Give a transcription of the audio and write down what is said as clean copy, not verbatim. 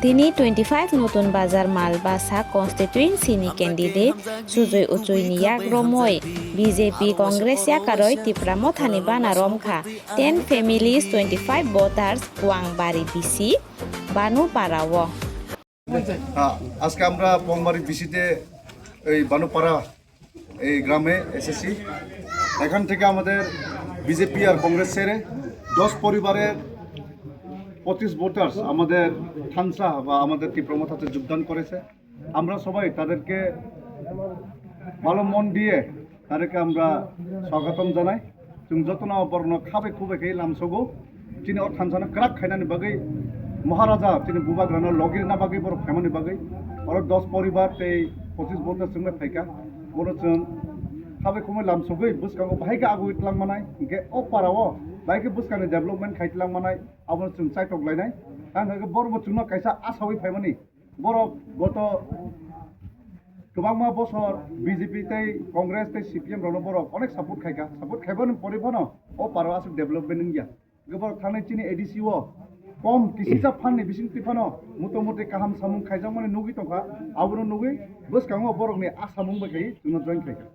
তিনি 25 নতুন বাজার মালবাসা কনস্টিটুয়েন্সিनि কেন্ডিडेट सुजय उचुईनि याग्रमय बीजेपी कांग्रेस याकारय तिप्रामो थानि बाना रमखा 10 families 25 voters ওয়াংবাড়ি বিসি বানু পারাও। আজকে আমরা ওয়াংবাড়ি বিসিতে এই বানুপাড়া এই গ্রামে এসেছি। এখান থেকে আমাদের বিজেপি আর কংগ্রেস ছেড়ে 10 পরিবারের 25 ভোটার্স আমাদের থানসা বা আমাদের তীব্রমথাতে যোগদান করেছে। আমরা সবাই তাদেরকে ভালো মন দিয়ে তাদেরকে আমরা স্বাগতম জানাই। जों जतना बर्न खाबे खुबे के लामसगो तिनि अ थानसाना क्राक खायनानि बागै महाराजा तिनि बुबाग्रानो लगिरना बागै बर फेमानि बागै और 10 परिवार ते 25 भोटार जोंनो फायका बर जों खाबे खुमे लामसगै बुसकांगो बाहायगा आगु इतलांमानाय के अ पारावो बायके बुसकानि डेभलपमेन्ट खायतलांमानाय आबो जों चाइटकलायनाय आंगो बरबो जोंनो कायसा आसावै फायमानि बर गत गोबां बছর বিজেপি তাই কংগ্রেস তাই সিপিএম রনো বরক অনেক সাপোর্ট খাইকা সাপোর্ট খাইবাनो পরিবহন ও পারো আছে ডেভেলপমেন্ট গিয়া গোবর থানাय চিনি এডিসিও কম কিসিসা ফানनि बिसिं तिफानो मुटमुटे काहाम सामुं खाइजां माने नुगि तंखा आबोनो नुगि बसकांगो बरकनि आसामुं बायखाय जोंनो जइन खाइका।